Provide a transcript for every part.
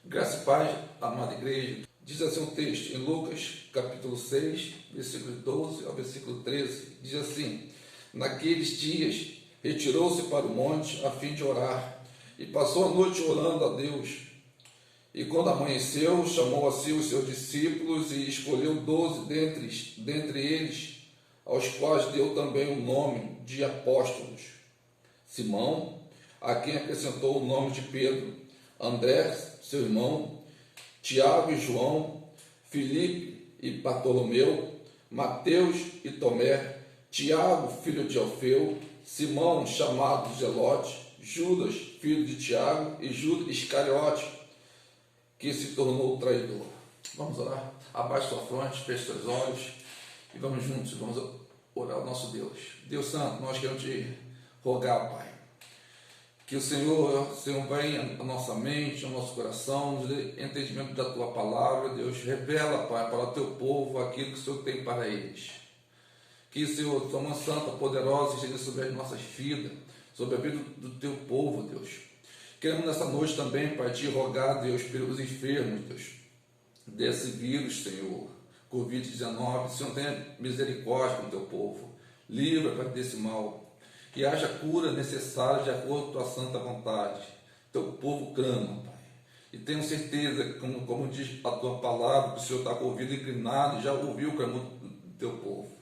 Graça e paz, amada igreja. Diz assim o texto em Lucas, capítulo 6, versículo 12 ao versículo 13. Diz assim: naqueles dias retirou-se para o monte a fim de orar, e passou a noite orando a Deus. E quando amanheceu, chamou a si os seus discípulos e escolheu 12 dentre eles, aos quais deu também o nome de apóstolos: Simão, a quem acrescentou o nome de Pedro, André, seu irmão, Tiago e João, Filipe e Bartolomeu, Mateus e Tomé, Tiago, filho de Alfeu, Simão, chamado Zelote, Judas, filho de Tiago, e Judas Iscariote, que se tornou traidor. Vamos orar? Abaixe sua fronte, feche seus olhos e vamos juntos, vamos orar ao nosso Deus. Deus Santo, nós queremos te rogar, Pai, que o Senhor venha à nossa mente, ao nosso coração, nos dê entendimento da Tua palavra. Deus, revela, Pai, para o Teu povo aquilo que o Senhor tem para eles. Que o Senhor, Tua mão santa, poderosa, esteja sobre as nossas vidas, sobre a vida do Teu povo, Deus. Queremos nessa noite também, Pai, te rogar, Deus, pelos enfermos, Deus, desse vírus, Senhor, Covid-19. Senhor, tenha misericórdia com o Teu povo. Livra, Pai, desse mal. Que haja cura necessária de acordo com a tua santa vontade. Teu povo clama, Pai. E tenho certeza, como diz a tua palavra, que o Senhor está com o ouvido inclinado e já ouviu o clamor do teu povo.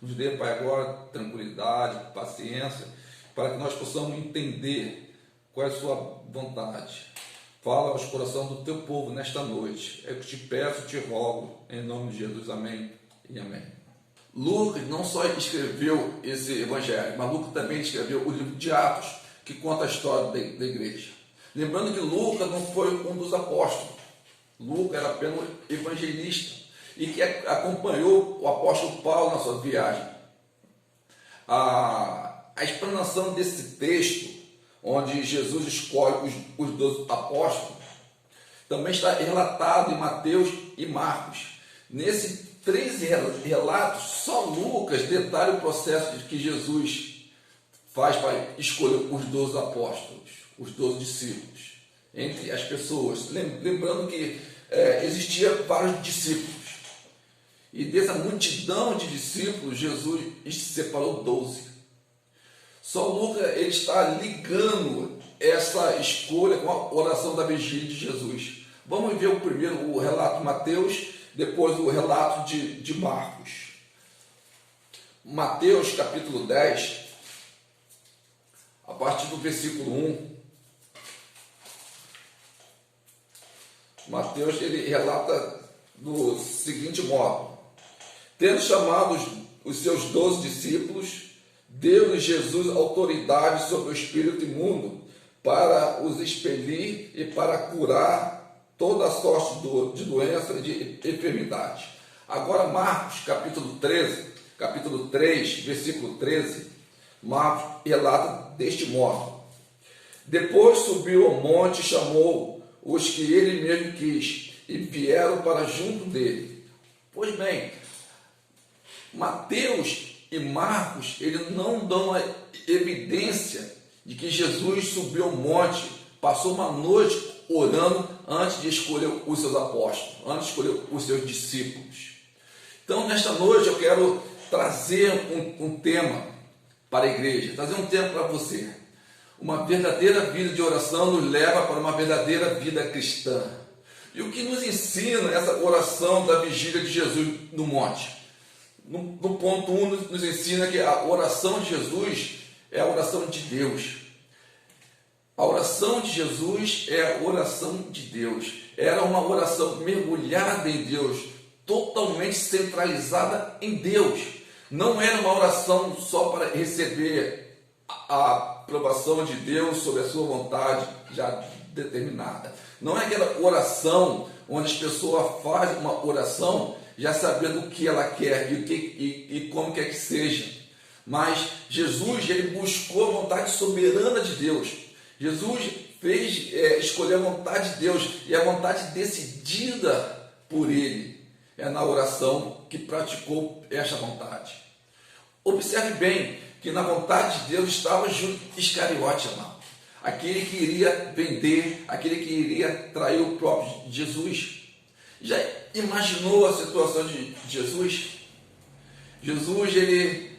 Nos dê, Pai, agora tranquilidade, paciência, para que nós possamos entender qual é a sua vontade. Fala aos corações do teu povo nesta noite. É o que te peço, te rogo, em nome de Jesus. Amém e amém. Lucas não só escreveu esse evangelho, mas Lucas também escreveu o livro de Atos, que conta a história da igreja. Lembrando que Lucas não foi um dos apóstolos. Lucas era apenas um evangelista e que acompanhou o apóstolo Paulo na sua viagem. A explanação desse texto, onde Jesus escolhe os 12 apóstolos, também está relatado em Mateus e Marcos. Nesse 13 relatos, só Lucas detalha o processo que Jesus faz para escolher os 12 apóstolos, os 12 discípulos, entre as pessoas. Lembrando que existia vários discípulos. E dessa multidão de discípulos, Jesus separou 12. Só Lucas ele está ligando essa escolha com a oração da vigília de Jesus. Vamos ver o relato de Mateus, depois o relato de Marcos. Mateus capítulo 10, a partir do versículo 1. Mateus ele relata do seguinte modo: tendo chamado os seus 12 discípulos, deu-lhes Jesus autoridade sobre o espírito imundo para os expelir e para curar toda a sorte de doença e de enfermidade. Agora Marcos capítulo 3, versículo 13, Marcos relata deste modo: depois subiu ao monte e chamou os que ele mesmo quis, e vieram para junto dele. Pois bem, Mateus e Marcos eles não dão a evidência de que Jesus subiu ao monte, passou uma noite orando antes de escolher os seus apóstolos, antes de escolher os seus discípulos. Então, nesta noite, eu quero trazer um tema para a igreja, trazer um tema para você. Uma verdadeira vida de oração nos leva para uma verdadeira vida cristã. E o que nos ensina essa oração da vigília de Jesus no monte? No ponto 1, nos ensina que a oração de Jesus é a oração de Deus. A oração de Jesus é a oração de Deus. Era uma oração mergulhada em Deus, totalmente centralizada em Deus. Não era uma oração só para receber a aprovação de Deus sobre a sua vontade já determinada. Não é aquela oração onde as pessoas fazem uma oração já sabendo o que ela quer e como quer que seja. Mas Jesus ele buscou a vontade soberana de Deus. Jesus escolheu a vontade de Deus e a vontade decidida por ele. é na oração que praticou esta vontade. Observe bem que na vontade de Deus estava Judas Iscariote, amado. Aquele que iria vender, aquele que iria trair o próprio Jesus. Já imaginou a situação de Jesus? Jesus, ele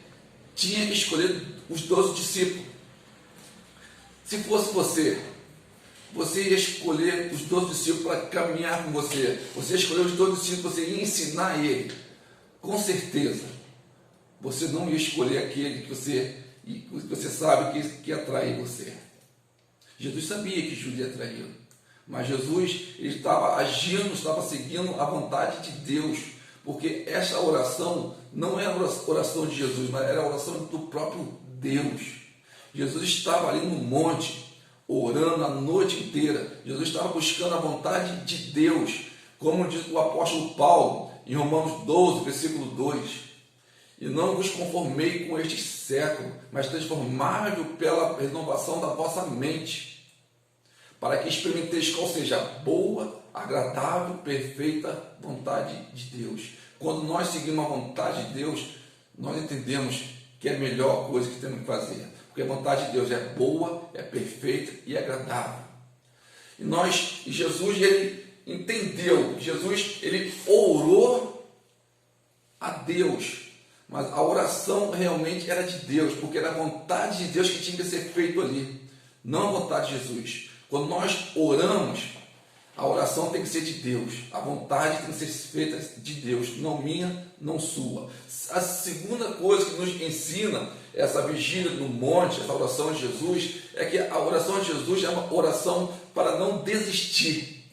tinha escolhido os 12 discípulos. Se fosse você ia escolher os 12 discípulos para caminhar com você. Você ia escolher os 12 discípulos, você ia ensinar ele. Com certeza, você não ia escolher aquele que você sabe que ia trair você. Jesus sabia que Judas ia traí-lo, mas Jesus ele estava agindo, estava seguindo a vontade de Deus, porque essa oração não era a oração de Jesus, mas era a oração do próprio Deus. Jesus estava ali no monte, orando a noite inteira. Jesus estava buscando a vontade de Deus, como diz o apóstolo Paulo, em Romanos 12, versículo 2. E não vos conformei com este século, mas transformai-vos pela renovação da vossa mente, para que experimenteis qual seja a boa, agradável, perfeita vontade de Deus. Quando nós seguimos a vontade de Deus, nós entendemos que é a melhor coisa que temos que fazer, porque a vontade de Deus é boa, é perfeita e agradável. E Jesus, ele entendeu, Jesus, ele orou a Deus, mas a oração realmente era de Deus, porque era a vontade de Deus que tinha que ser feito ali, não a vontade de Jesus. Quando nós oramos, a oração tem que ser de Deus, a vontade tem que ser feita de Deus, não minha, não sua. A segunda coisa que nos ensina essa vigília no monte, essa oração de Jesus, é que a oração de Jesus é uma oração para não desistir,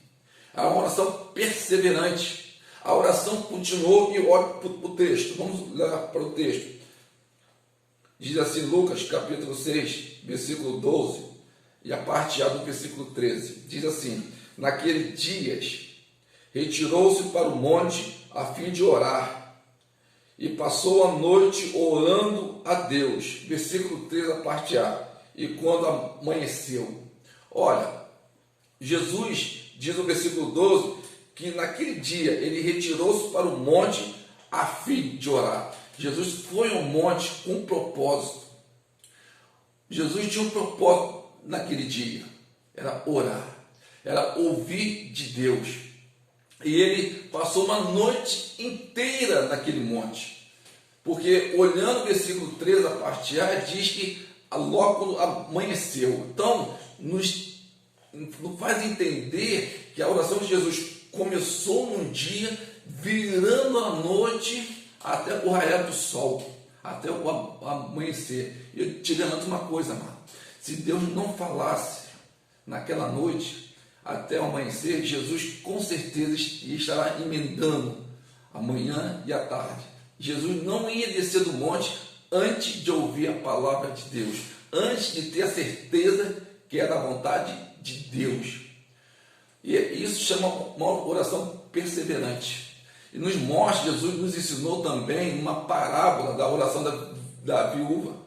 é uma oração perseverante. A oração continuou, e olha para o texto, vamos lá para o texto. Diz assim, Lucas capítulo 6, versículo 12, e a parte A do versículo 13. Diz assim, naqueles dias, retirou-se para o monte a fim de orar, e passou a noite orando a Deus. Versículo 13, a parte A. E quando amanheceu. Olha, Jesus, diz no versículo 12, que naquele dia ele retirou-se para o monte a fim de orar. Jesus foi ao monte com um propósito. Jesus tinha um propósito naquele dia, era orar, era ouvir de Deus. E ele passou uma noite inteira naquele monte, porque olhando o versículo 13, a parte A, diz que logo amanheceu. Então, nos faz entender que a oração de Jesus começou num dia, virando a noite até o raiar do sol, até o amanhecer. E eu te garanto uma coisa, amado, se Deus não falasse naquela noite até o amanhecer, Jesus com certeza estará emendando a manhã e a tarde. Jesus não ia descer do monte antes de ouvir a palavra de Deus, antes de ter a certeza que era a vontade de Deus. E isso chama uma oração perseverante. E nos mostra, Jesus nos ensinou também uma parábola da oração da viúva.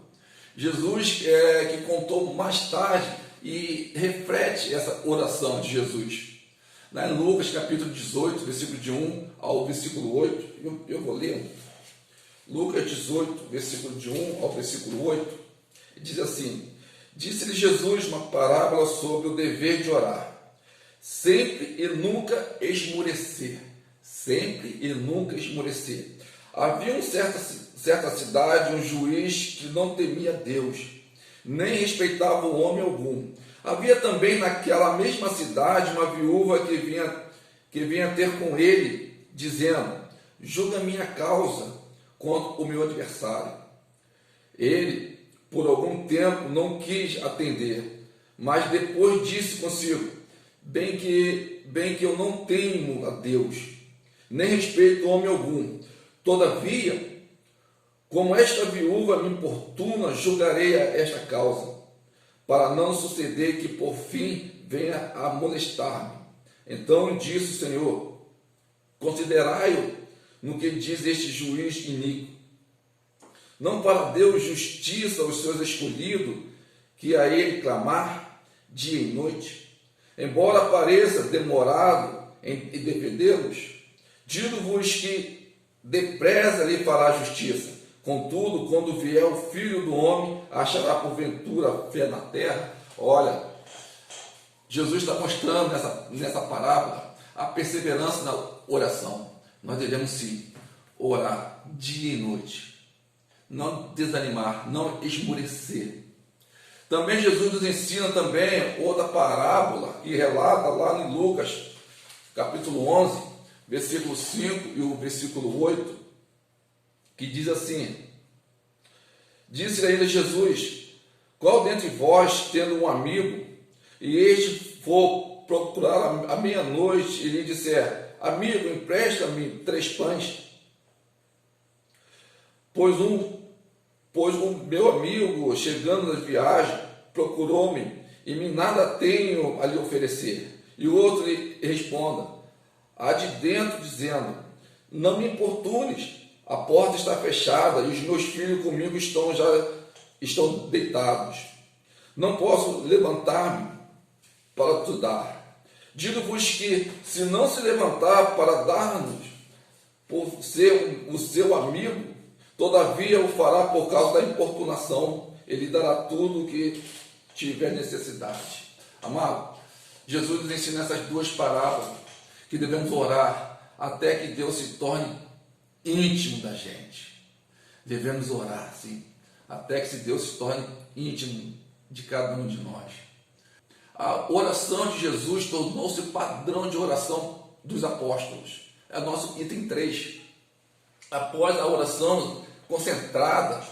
Jesus que contou mais tarde e reflete essa oração de Jesus. Lá em Lucas capítulo 18, versículo de 1 ao versículo 8, eu vou ler. Lucas 18, versículo de 1 ao versículo 8, diz assim, disse-lhe Jesus uma parábola sobre o dever de orar. Sempre e nunca esmorecer. Sempre e nunca esmorecer. Havia uma certa cidade, um juiz que não temia Deus, nem respeitava o homem algum. Havia também naquela mesma cidade uma viúva que vinha ter com ele, dizendo, julga minha causa contra o meu adversário. Ele, por algum tempo, não quis atender, mas depois disse consigo, bem que eu não temo a Deus, nem respeito homem algum. Todavia, como esta viúva me importuna, julgarei esta causa, para não suceder que por fim venha a molestar-me. Então disse o Senhor, considerai-o no que diz este juiz iníquo. Não para Deus justiça aos seus escolhidos, que a ele clamar dia e noite? Embora pareça demorado em defendê-los, Digo-vos que depressa lhe fará justiça. Contudo, quando vier o Filho do Homem, achará porventura fé na terra? Olha, Jesus está mostrando nessa parábola a perseverança na oração. Nós devemos sim orar dia e noite, não desanimar, não esmorecer. Também Jesus nos ensina também outra parábola que relata lá em Lucas, capítulo 11, versículo 5 e o versículo 8, que diz assim: disse-lhe ainda Jesus: qual dentre vós, tendo um amigo, e este for procurar à meia-noite e lhe disser: amigo, empresta-me 3 pães, pois o meu amigo, chegando da viagem, procurou-me e me nada tenho a lhe oferecer. E o outro lhe responda a de dentro, dizendo: não me importunes, a porta está fechada e os meus filhos comigo estão deitados. Não posso levantar-me para te dar. Digo-vos que, se não se levantar para dar-nos, por ser o seu amigo, todavia o fará por causa da importunação, ele dará tudo o que tiver necessidade. Amado, Jesus nos ensina essas 2 parábolas, que devemos orar até que Deus se torne íntimo da gente. Devemos orar, sim, até que Deus se torne íntimo de cada um de nós. A oração de Jesus tornou-se padrão de oração dos apóstolos. É o nosso item 3. Após a oração concentrada,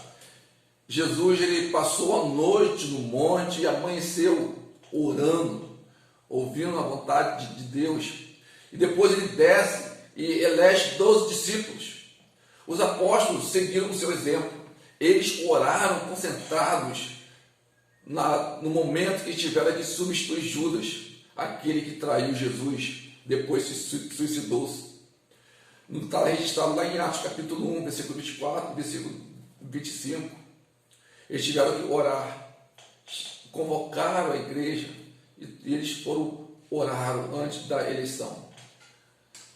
Jesus ele passou a noite no monte e amanheceu orando, ouvindo a vontade de Deus. E depois ele desce e elege 12 discípulos. Os apóstolos seguiram o seu exemplo. Eles oraram concentrados no momento que tiveram que substituir Judas, aquele que traiu Jesus, depois suicidou-se. Está registrado lá em Atos capítulo 1, versículo 24, versículo 25. Eles tiveram que orar, convocaram a igreja e eles oraram antes da eleição.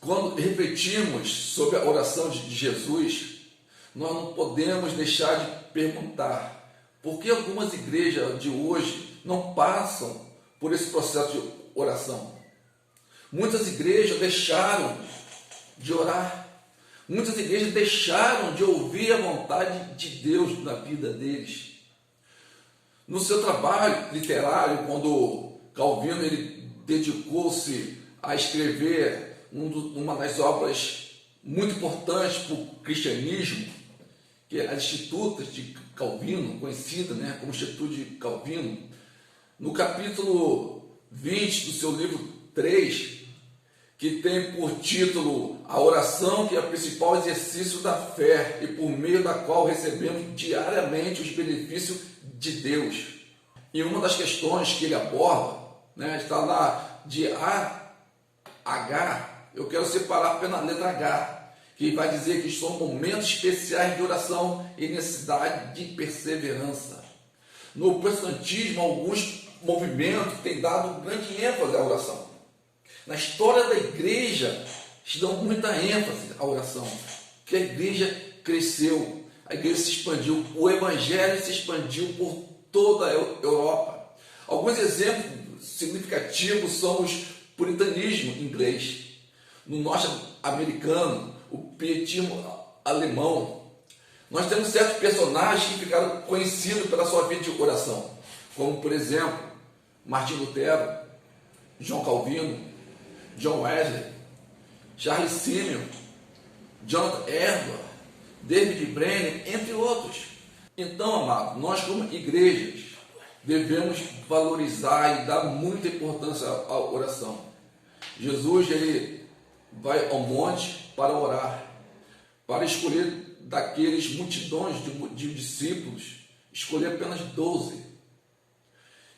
Quando refletimos sobre a oração de Jesus, nós não podemos deixar de perguntar: por que algumas igrejas de hoje não passam por esse processo de oração? Muitas igrejas deixaram de orar. Muitas igrejas deixaram de ouvir a vontade de Deus na vida deles. No seu trabalho literário, quando Calvino ele dedicou-se a escrever uma das obras muito importantes para o cristianismo, que é as Institutas de Calvino, conhecida, como Instituto de Calvino, no capítulo 20 do seu livro 3, que tem por título a oração, que é o principal exercício da fé e por meio da qual recebemos diariamente os benefícios de Deus. E uma das questões que ele aborda, está lá de A a H. Eu quero separar apenas a letra H, que vai dizer que são momentos especiais de oração e necessidade de perseverança. No protestantismo, alguns movimentos têm dado grande ênfase à oração. Na história da igreja, se dão muita ênfase à oração, que a igreja cresceu, a igreja se expandiu, o evangelho se expandiu por toda a Europa. Alguns exemplos significativos são os puritanismo inglês, no norte-americano, o pietismo alemão. Nós temos certos personagens que ficaram conhecidos pela sua vida de oração, como, por exemplo, Martim Lutero, João Calvino, John Wesley, Charles Simeon, Jonathan Edwards, David Brennan, entre outros. Então, amado, nós como igrejas devemos valorizar e dar muita importância à oração. Jesus ele vai ao monte para orar, para escolher daqueles multidões de discípulos, escolher apenas 12.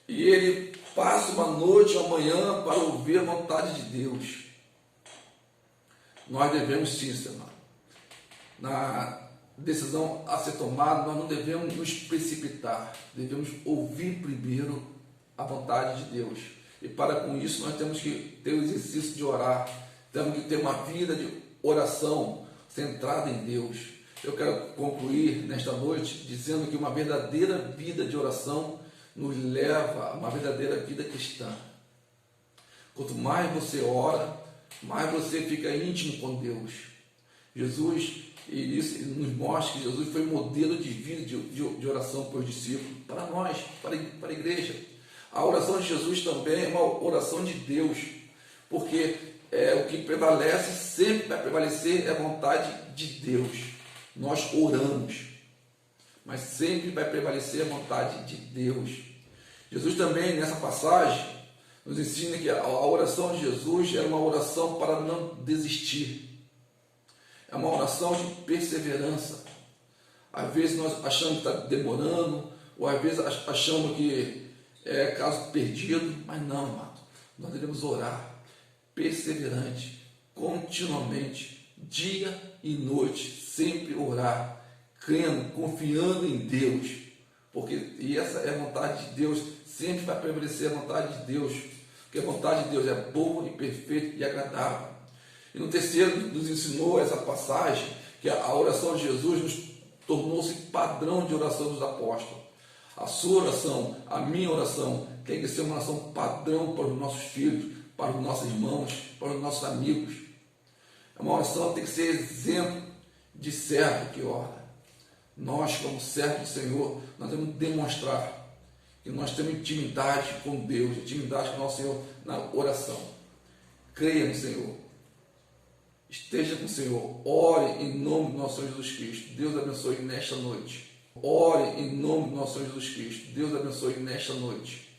E ele passa uma noite ou amanhã para ouvir a vontade de Deus. Nós devemos sim, amado, na decisão a ser tomada, nós não devemos nos precipitar, devemos ouvir primeiro a vontade de Deus. E para com isso nós temos que ter o exercício de orar, temos que ter uma vida de oração centrada em Deus. Eu quero concluir nesta noite dizendo que uma verdadeira vida de oração nos leva a uma verdadeira vida cristã. Quanto mais você ora, mais você fica íntimo com Deus. Jesus, e isso nos mostra que Jesus foi modelo de vida de oração para os discípulos, para nós, para a igreja. A oração de Jesus também é uma oração de Deus, porque o que prevalece, sempre vai prevalecer, é a vontade de Deus. Nós oramos, mas sempre vai prevalecer a vontade de Deus. Jesus também, nessa passagem, nos ensina que a oração de Jesus é uma oração para não desistir. É uma oração de perseverança. Às vezes nós achamos que está demorando, ou às vezes achamos que é caso perdido, mas não, amado. Nós devemos orar perseverante, continuamente, dia e noite, sempre orar, crendo, confiando em Deus, e essa é a vontade de Deus, sempre vai prevalecer a vontade de Deus, porque a vontade de Deus é boa e perfeita e agradável. E no terceiro, nos ensinou essa passagem, que a oração de Jesus tornou-se padrão de oração dos apóstolos. A sua oração, a minha oração, tem que ser uma oração padrão para os nossos filhos, para os nossos irmãos, para os nossos amigos. É uma oração que tem que ser exemplo de servo que ora. Nós, como servos do Senhor, nós devemos demonstrar que nós temos intimidade com Deus, intimidade com o nosso Senhor na oração. Creia no Senhor. Esteja com o Senhor. Ore em nome do nosso Senhor Jesus Cristo. Deus abençoe nesta noite. Ore em nome do nosso Senhor Jesus Cristo. Deus abençoe nesta noite.